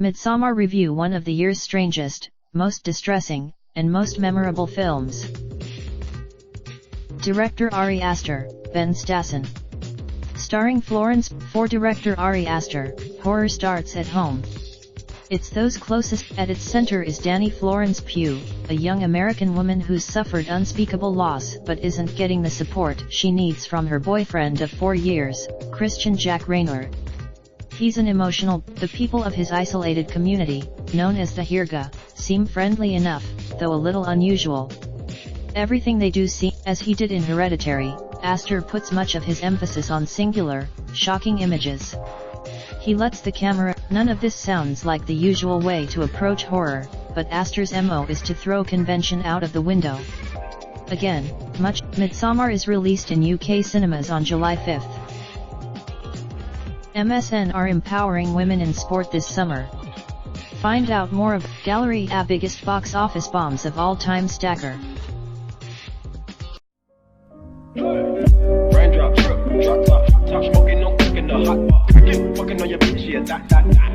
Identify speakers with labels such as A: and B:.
A: Midsommar review, one of the year's strangest, most distressing, and most memorable films. Director Ari Aster, Ben Stassen. Starring Florence. For director Ari Aster, horror starts at home. It's those closest. At its center is Danny Florence Pugh, a young American woman who's suffered unspeakable loss but isn't getting the support she needs from her boyfriend of 4 years, Christian Jack Raynor. He's an emotional. The people of his isolated community, known as the Hirga, seem friendly enough, though a little unusual. Everything they do seem, as he did in Hereditary, Aster puts much of his emphasis on singular, shocking images. He lets the camera. None of this sounds like the usual way to approach horror, but Aster's MO is to throw convention out of the window. Again, Midsommar is released in UK cinemas on July 5th. MSN are empowering women in sport this summer. Find out more of Gallery A biggest box office bombs of all time stacker.
B: Raindrop, drip, drop top, top smoking, no cooking the hot bar. Fucking on your bitch, yeah, that.